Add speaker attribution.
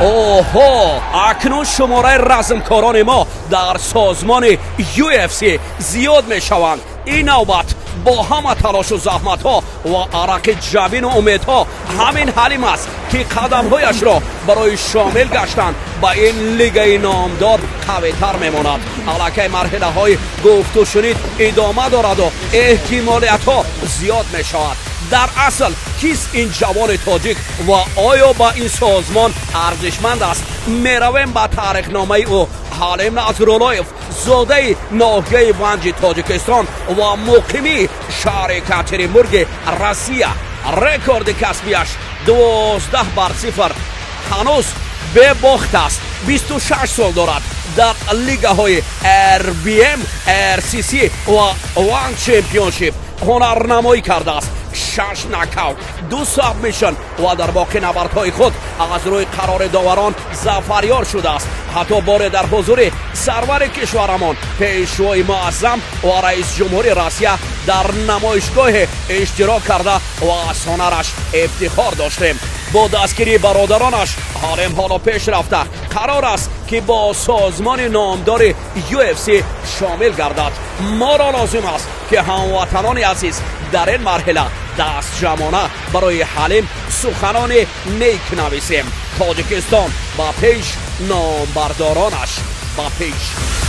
Speaker 1: اوهو اکنون شماره رزمکاران ما در سازمان UFC زیاد می شوند. این نوبت با همه تلاش و زحمت ها و عرق جبین و امیدها همین حلیم است که قدم هایش را برای شامل گشتن با این لیگ نامدار قوی تر میماند. علاقه مرحله های گفت و شنید ادامه دارد و احتمالیت ها زیاد می شود. در اصل کیست این جوان تاجیک و آیا با این سازمان ارزشمند است؟ میرویم با تاریخنامه او حلیم نصراللهیف، زاده ناحیه ونج تاجیکستان و مقیمی شهر کاترینبورگ روسیه. رکورد کسبیش 12-0 هنوز به باخت است. 26 سال دارد. در لیگ های RBM، RCC و وان چمپیونشیپ هنرنمایی کرده است. 6 نکاوت، 2 سابمیشن و در باقی نبردهای خود از روی قرار داوران ظفریار شده است. حتی بار در حضور سرور کشورمان پیشوای معظم و رئیس جمهوری روسیه در نمایشگاه اشتراک کرده و از هنرش افتخار داشتیم. با دستگیری برادرانش حالم حالا پیش رفته قرار است که با سازمان نامدار UFC شامل گردد. ما را لازم است که هموطنان عزیز در این مرحله دست جمعانه برای حلیم سخنان نیک نویسیم. تاجیکستان با پیش، نامبردارانش با پیش.